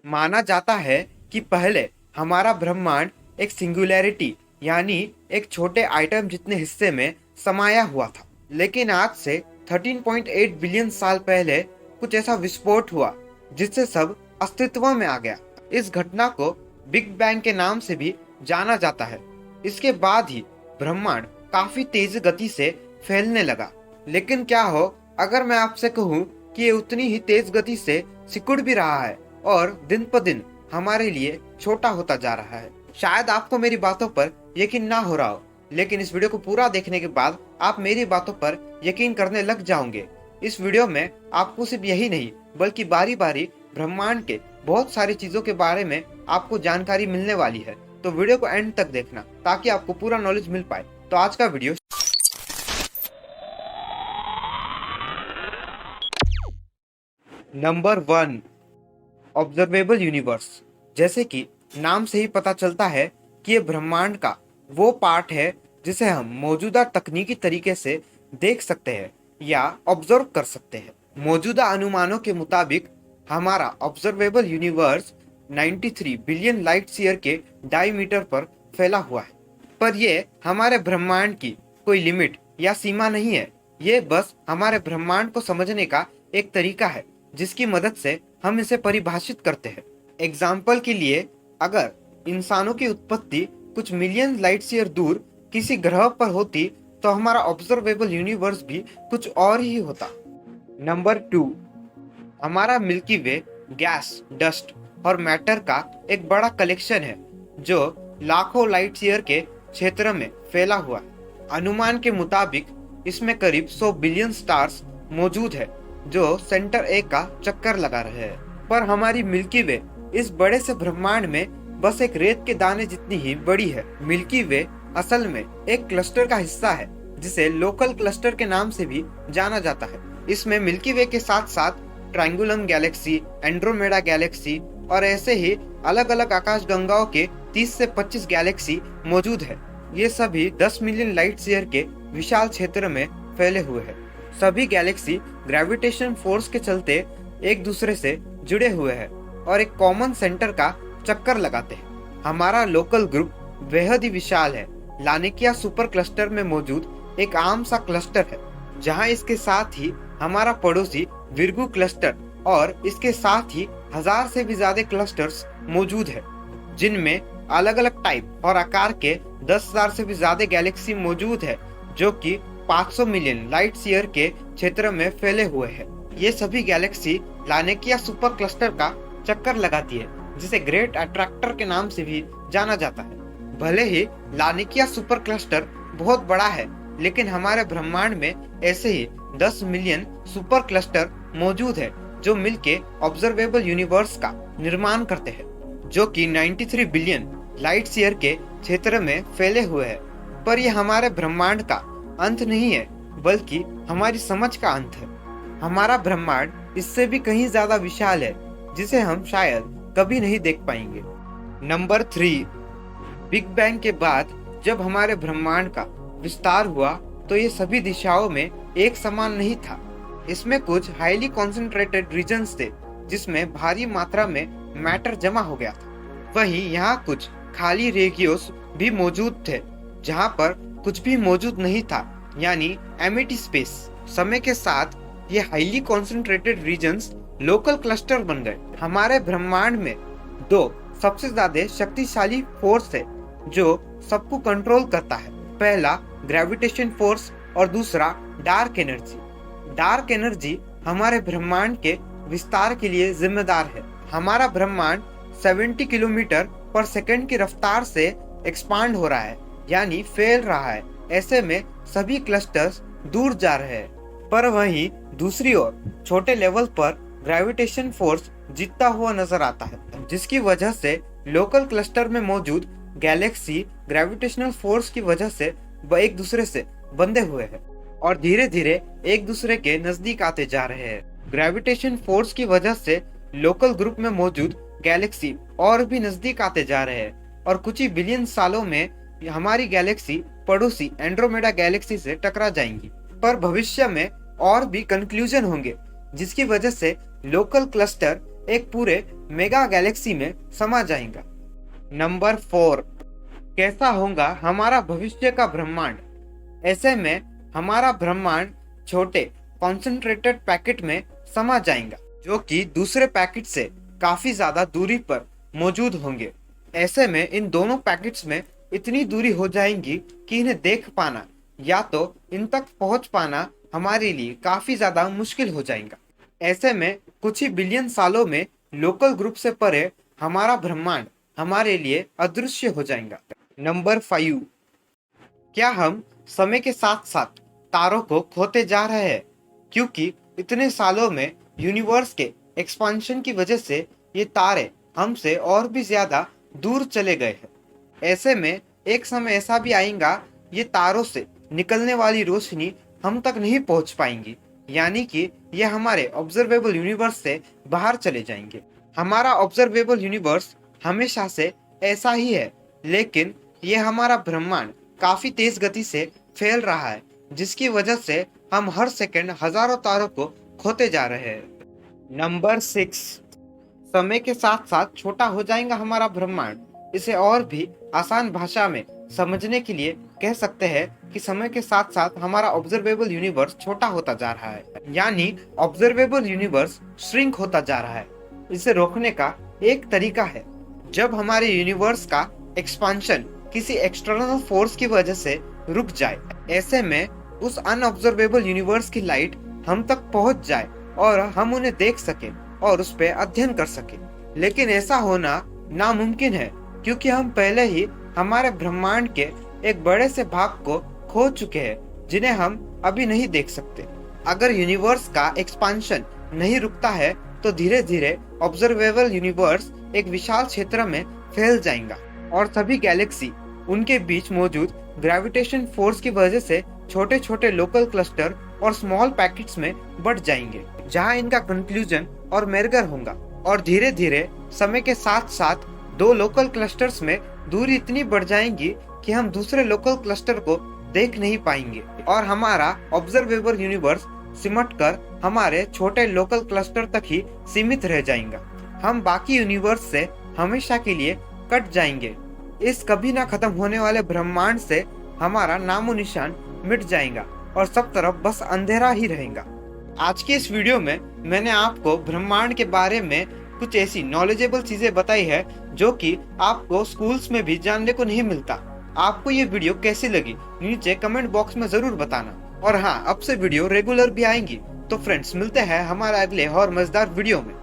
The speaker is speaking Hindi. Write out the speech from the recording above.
माना जाता है कि पहले हमारा ब्रह्मांड एक सिंगुलैरिटी यानी एक छोटे आइटम जितने हिस्से में समाया हुआ था। लेकिन आज से 13.8 बिलियन साल पहले कुछ ऐसा विस्फोट हुआ जिससे सब अस्तित्व में आ गया। इस घटना को बिग बैंग के नाम से भी जाना जाता है। इसके बाद ही ब्रह्मांड काफी तेज गति से फैलने लगा। लेकिन क्या हो अगर मैं आपसे कहूँ कि ये उतनी ही तेज गति से सिकुड़ भी रहा है और दिन प दिन हमारे लिए छोटा होता जा रहा है। शायद आपको मेरी बातों पर यकीन ना हो रहा हो, लेकिन इस वीडियो को पूरा देखने के बाद आप मेरी बातों पर यकीन करने लग जाओगे। इस वीडियो में आपको सिर्फ यही नहीं बल्कि बारी बारी ब्रह्मांड के बहुत सारी चीजों के बारे में आपको जानकारी मिलने वाली है। तो वीडियो को एंड तक देखना ताकि आपको पूरा नॉलेज मिल पाए। तो आज का वीडियो नंबर 1, ऑब्जर्वेबल यूनिवर्स। जैसे कि नाम से ही पता चलता है कि ये ब्रह्मांड का वो पार्ट है जिसे हम मौजूदा तकनीकी तरीके से देख सकते हैं या ऑब्जर्व कर सकते हैं। मौजूदा अनुमानों के मुताबिक हमारा observable universe 93 billion light year के डायमीटर पर फैला हुआ है। पर ये हमारे ब्रह्मांड की कोई लिमिट या सीमा नहीं है। ये बस हमारे ब्रह्मांड को समझने का एक तरीका है जिसकी मदद से हम इसे परिभाषित करते हैं। एग्जाम्पल के लिए, अगर इंसानों की उत्पत्ति कुछ मिलियन लाइट ईयर दूर किसी ग्रह पर होती तो हमारा ऑब्जर्वेबल यूनिवर्स भी कुछ और ही होता। नंबर 2, हमारा मिल्की वे गैस, डस्ट और मैटर का एक बड़ा कलेक्शन है जो लाखों लाइट ईयर के क्षेत्र में फैला हुआ है। अनुमान के मुताबिक इसमें करीब 100 बिलियन स्टार्स मौजूद है जो सेंटर ए का चक्कर लगा रहे हैं। पर हमारी मिल्की वे इस बड़े से ब्रह्मांड में बस एक रेत के दाने जितनी ही बड़ी है। मिल्की वे असल में एक क्लस्टर का हिस्सा है जिसे लोकल क्लस्टर के नाम से भी जाना जाता है। इसमें मिल्की वे के साथ साथ ट्रायंगुलम गैलेक्सी, एंड्रोमेडा गैलेक्सी और ऐसे ही अलग अलग आकाश गंगाओं के 30 से 25 गैलेक्सी मौजूद है। ये सभी 10 मिलियन लाइट ईयर के विशाल क्षेत्र में फैले हुए हैं। सभी गैलेक्सी ग्रेविटेशन फोर्स के चलते एक दूसरे से जुड़े हुए हैं और एक कॉमन सेंटर का चक्कर लगाते हैं। हमारा लोकल ग्रुप बेहद ही विशाल है। लानिकिया सुपर क्लस्टर में मौजूद एक आम सा क्लस्टर है जहां इसके साथ ही हमारा पड़ोसी विर्गु क्लस्टर और इसके साथ ही 1000 से भी ज्यादा क्लस्टर्स मौजूद है जिनमें अलग अलग टाइप और आकार के 10,000 से भी ज्यादा गैलेक्सी मौजूद है जो कि 500 मिलियन लाइट ईयर के क्षेत्र में फैले हुए हैं। ये सभी गैलेक्सी लानिकिया सुपर क्लस्टर का चक्कर लगाती है जिसे ग्रेट अट्रैक्टर के नाम से भी जाना जाता है। भले ही लानिकिया सुपर क्लस्टर बहुत बड़ा है, लेकिन हमारे ब्रह्मांड में ऐसे ही 10 मिलियन सुपर क्लस्टर मौजूद है जो मिलके ऑब्जर्वेबल यूनिवर्स का निर्माण करते हैं जो कि 93 बिलियन लाइट ईयर के क्षेत्र में फैले हुए हैं। पर यह हमारे ब्रह्मांड का अंत नहीं है बल्कि हमारी समझ का अंत है। हमारा ब्रह्मांड इससे भी कहीं ज्यादा विशाल है जिसे हम शायद कभी नहीं देख पाएंगे। नंबर 3, बिग बैंग के बाद जब हमारे ब्रह्मांड का विस्तार हुआ तो ये सभी दिशाओं में एक समान नहीं था। इसमें कुछ हाईली कॉन्सेंट्रेटेड रीजन्स थे जिसमें भारी मात्रा में मैटर जमा हो गया था। वहीं यहाँ कुछ खाली रेगियोस भी मौजूद थे जहाँ पर कुछ भी मौजूद नहीं था, यानी एमिटी स्पेस। समय के साथ ये highly concentrated regions local cluster बन गए। हमारे ब्रह्मांड में 2 सबसे ज्यादा शक्तिशाली फोर्स है जो सबको कंट्रोल करता है। पहला ग्रेविटेशन फोर्स और दूसरा डार्क एनर्जी। डार्क एनर्जी हमारे ब्रह्मांड के विस्तार के लिए जिम्मेदार है। हमारा ब्रह्मांड 70 किलोमीटर पर सेकंड की रफ्तार से एक्सपांड हो रहा है, यानी फैल रहा है। ऐसे में सभी क्लस्टर्स दूर जा रहे हैं। पर वहीं दूसरी ओर छोटे लेवल पर ग्रेविटेशन फोर्स जीतता हुआ नजर आता है, जिसकी वजह से लोकल क्लस्टर में मौजूद गैलेक्सी ग्रेविटेशनल फोर्स की वजह से एक दूसरे से बंधे हुए हैं और धीरे धीरे एक दूसरे के नजदीक आते जा रहे हैं। ग्रेविटेशन फोर्स की वजह से लोकल ग्रुप में मौजूद गैलेक्सी और भी नजदीक आते जा रहे हैं और कुछ ही बिलियन सालों में हमारी गैलेक्सी पड़ोसी एंड्रोमेडा गैलेक्सी से टकरा जाएंगी। पर भविष्य में और भी कंक्लूजन होंगे जिसकी वजह से लोकल क्लस्टर एक पूरे मेगा गैलेक्सी में समा जाएगा। नंबर 4, कैसा होगा हमारा भविष्य का ब्रह्मांड? ऐसे में हमारा ब्रह्मांड छोटे कॉन्सेंट्रेटेड पैकेट में समा जाएगा, जो कि दूसरे पैकेट से काफी ज्यादा दूरी पर मौजूद होंगे। ऐसे में इन दोनों पैकेट्स में इतनी दूरी हो जाएंगी कि इन्हें देख पाना या तो इन तक पहुंच पाना हमारे लिए काफी ज्यादा मुश्किल हो जाएगा। ऐसे में कुछ ही बिलियन सालों में लोकल ग्रुप से परे हमारा ब्रह्मांड हमारे लिए अदृश्य हो जाएगा। नंबर 5, क्या हम समय के साथ साथ तारों को खोते जा रहे हैं? क्योंकि इतने सालों में यूनिवर्स के एक्सपांशन की वजह से ये तारे हमसे और भी ज्यादा दूर चले गए हैं। ऐसे में एक समय ऐसा भी आएगा ये तारों से निकलने वाली रोशनी हम तक नहीं पहुंच पाएंगी, यानी कि ये हमारे ऑब्जर्वेबल यूनिवर्स से बाहर चले जाएंगे। हमारा ऑब्जर्वेबल यूनिवर्स हमेशा से ऐसा ही है, लेकिन ये हमारा ब्रह्मांड काफी तेज गति से फैल रहा है, जिसकी वजह से हम हर सेकंड हजारों तारों को खोते जा रहे हैं। नंबर 6, समय के साथ साथ छोटा हो जाएगा हमारा ब्रह्मांड। इसे और भी आसान भाषा में समझने के लिए कह सकते हैं कि समय के साथ साथ हमारा ऑब्जर्वेबल यूनिवर्स छोटा होता जा रहा है, यानी ऑब्जर्वेबल यूनिवर्स श्रिंक होता जा रहा है। इसे रोकने का एक तरीका है, जब हमारे यूनिवर्स का एक्सपांशन किसी एक्सटर्नल फोर्स की वजह से रुक जाए। ऐसे में उस अनऑब्जर्वेबल यूनिवर्स की लाइट हम तक पहुंच जाए और हम उन्हें देख सके और उस पर अध्ययन कर सके। लेकिन ऐसा होना नामुमकिन है, क्योंकि हम पहले ही हमारे ब्रह्मांड के एक बड़े से भाग को खो चुके हैं, जिन्हें हम अभी नहीं देख सकते। अगर यूनिवर्स का एक्सपांशन नहीं रुकता है तो धीरे धीरे ऑब्जर्वेबल यूनिवर्स एक विशाल क्षेत्र में फैल जाएगा और सभी गैलेक्सी उनके बीच मौजूद ग्रेविटेशन फोर्स की वजह से छोटे छोटे लोकल क्लस्टर और स्मॉल पैकेट्स में बढ़ जाएंगे, जहां इनका कंक्लूजन और मेरगर होगा। और धीरे धीरे समय के साथ साथ दो लोकल क्लस्टर्स में दूरी इतनी बढ़ जाएगी कि हम दूसरे लोकल क्लस्टर को देख नहीं पाएंगे और हमारा ऑब्जर्वेबल यूनिवर्स सिमट कर हमारे छोटे लोकल क्लस्टर तक ही सीमित रह जाएगा। हम बाकी यूनिवर्स से हमेशा के लिए कट जाएंगे। इस कभी ना खत्म होने वाले ब्रह्मांड से हमारा नामो निशान मिट जाएगा और सब तरफ बस अंधेरा ही रहेगा। आज की इस वीडियो में मैंने आपको ब्रह्मांड के बारे में कुछ ऐसी नॉलेजेबल चीजें बताई है जो कि आपको स्कूल्स में भी जानने को नहीं मिलता। आपको ये वीडियो कैसी लगी नीचे कमेंट बॉक्स में जरूर बताना। और हाँ, अब से वीडियो रेगुलर भी आएंगी। तो फ्रेंड्स, मिलते हैं हमारे अगले और मजेदार वीडियो में।